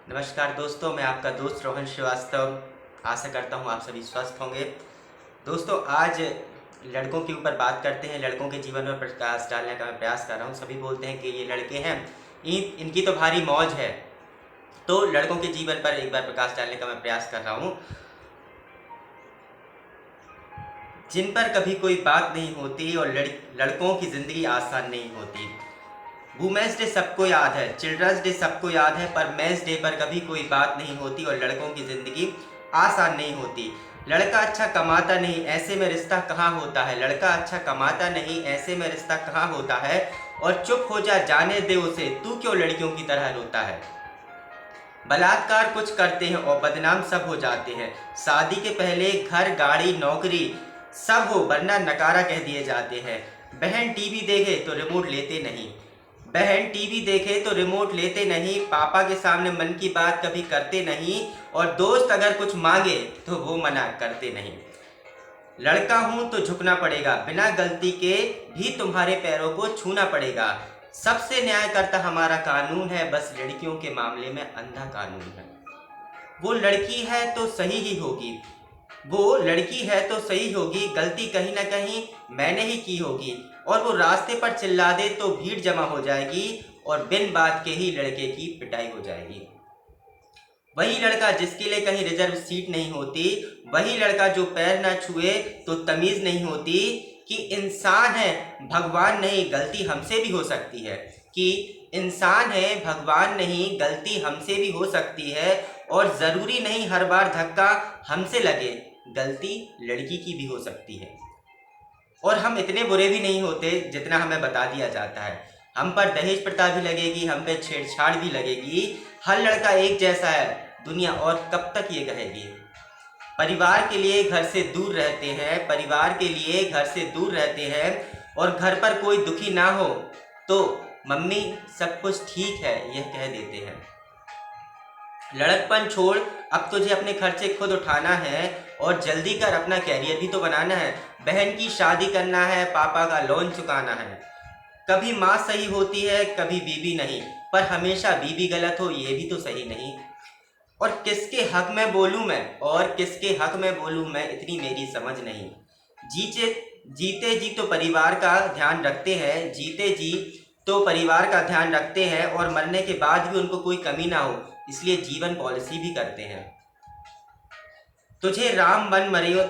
नमस्कार दोस्तों, मैं आपका दोस्त रोहन श्रीवास्तव। आशा करता हूँ आप सभी स्वस्थ होंगे। दोस्तों, आज लड़कों के ऊपर बात करते हैं। लड़कों के जीवन में प्रकाश डालने का मैं प्रयास कर रहा हूँ। सभी बोलते हैं कि ये लड़के हैं, इनकी तो भारी मौज है। तो लड़कों के जीवन पर एक बार प्रकाश डालने का मैं प्रयास कर रहा हूँ, जिन पर कभी कोई बात नहीं होती और लड़कों की ज़िंदगी आसान नहीं होती। वुमेंस डे सबको याद है, चिल्ड्रंस डे सबको याद है, पर मेंस डे पर कभी कोई बात नहीं होती और लड़कों की ज़िंदगी आसान नहीं होती। लड़का अच्छा कमाता नहीं, ऐसे में रिश्ता कहाँ होता है। लड़का अच्छा कमाता नहीं, ऐसे में रिश्ता कहाँ होता है। और चुप हो जा, जाने दे उसे, तू क्यों लड़कियों की तरह रोता है। बलात्कार कुछ करते हैं और बदनाम सब हो जाते हैं। शादी के पहले घर, गाड़ी, नौकरी सब हो, वरना नकारा कह दिए जाते हैं। बहन टीवी देखे तो रिमोट लेते नहीं। बहन टीवी देखे तो रिमोट लेते नहीं। पापा के सामने मन की बात कभी करते नहीं। और दोस्त अगर कुछ मांगे तो वो मना करते नहीं। लड़का हूं तो झुकना पड़ेगा, बिना गलती के भी तुम्हारे पैरों को छूना पड़ेगा। सबसे न्याय करता हमारा कानून है, बस लड़कियों के मामले में अंधा कानून है। वो लड़की है तो सही ही होगी, वो लड़की है तो सही होगी, गलती कहीं ना कहीं मैंने ही की होगी। और वो रास्ते पर चिल्ला दे तो भीड़ जमा हो जाएगी और बिन बात के ही लड़के की पिटाई हो जाएगी। वही लड़का जिसके लिए कहीं रिजर्व सीट नहीं होती, वही लड़का जो पैर ना छुए तो तमीज नहीं होती। कि इंसान है भगवान नहीं, गलती हमसे भी हो सकती है। कि इंसान है भगवान नहीं, गलती हमसे भी हो सकती है। और ज़रूरी नहीं हर बार धक्का हमसे लगे, गलती लड़की की भी हो सकती है। और हम इतने बुरे भी नहीं होते जितना हमें बता दिया जाता है। हम पर दहेज प्रथा भी लगेगी, हम पे छेड़छाड़ भी लगेगी। हर लड़का एक जैसा है, दुनिया और कब तक ये कहेगी। परिवार के लिए घर से दूर रहते हैं, परिवार के लिए घर से दूर रहते हैं। और घर पर कोई दुखी ना हो तो मम्मी सब कुछ ठीक है यह कह देते हैं। लड़कपन छोड़, अब तुझे अपने खर्चे खुद उठाना है। और जल्दी कर, अपना कैरियर भी तो बनाना है। बहन की शादी करना है, पापा का लोन चुकाना है। कभी माँ सही होती है, कभी बीबी नहीं, पर हमेशा बीबी गलत हो ये भी तो सही नहीं। और किसके हक में बोलूँ मैं, और किसके हक में बोलूँ मैं, इतनी मेरी समझ नहीं। जीते जीते जी तो परिवार का ध्यान रखते हैं, जीते जी तो परिवार का ध्यान रखते हैं। और मरने के बाद भी उनको कोई कमी ना हो, इसलिए जीवन पॉलिसी भी करते हैं। तुझे राम बन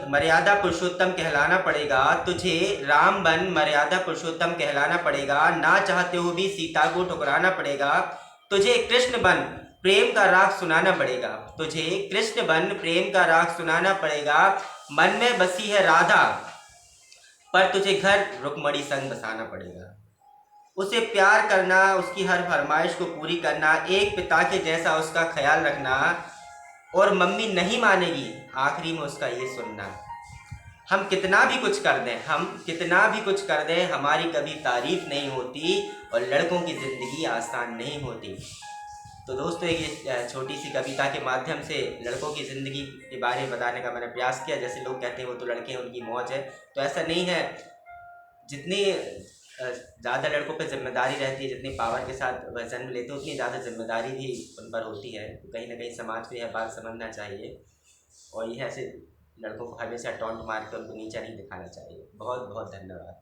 मर्यादा पुरुषोत्तम कहलाना पड़ेगा, तुझे राम बन मर्यादा पुरुषोत्तम कहलाना पड़ेगा। ना चाहते हो भी सीता को ठुकराना पड़ेगा। तुझे कृष्ण बन प्रेम का राग सुनाना पड़ेगा, तुझे कृष्ण बन प्रेम का राग सुनाना पड़ेगा। मन में बसी है राधा, पर तुझे घर रुक्मणी संग बसाना पड़ेगा। उसे प्यार करना, उसकी हर फरमाइश को पूरी करना, एक पिता के जैसा उसका ख्याल रखना। और मम्मी नहीं मानेगी, आखिरी में उसका ये सुनना। हम कितना भी कुछ कर दें, हम कितना भी कुछ कर दें, हमारी कभी तारीफ नहीं होती। और लड़कों की ज़िंदगी आसान नहीं होती। तो दोस्तों, ये छोटी सी कविता के माध्यम से लड़कों की ज़िंदगी के बारे में बताने का मैंने प्रयास किया। जैसे लोग कहते हैं वो तो लड़के हैं, उनकी मौज है, तो ऐसा नहीं है। जितनी ज़्यादा लड़कों पे जिम्मेदारी रहती है, जितनी पावर के साथ वह जन्म लेते हैं, उतनी ज़्यादा जिम्मेदारी भी उन पर होती है। तो कहीं ना कहीं समाज को यह बात समझना चाहिए। और यह ऐसे लड़कों को हमेशा टॉन्ट मार कर उनको नीचा नहीं दिखाना चाहिए। बहुत बहुत धन्यवाद।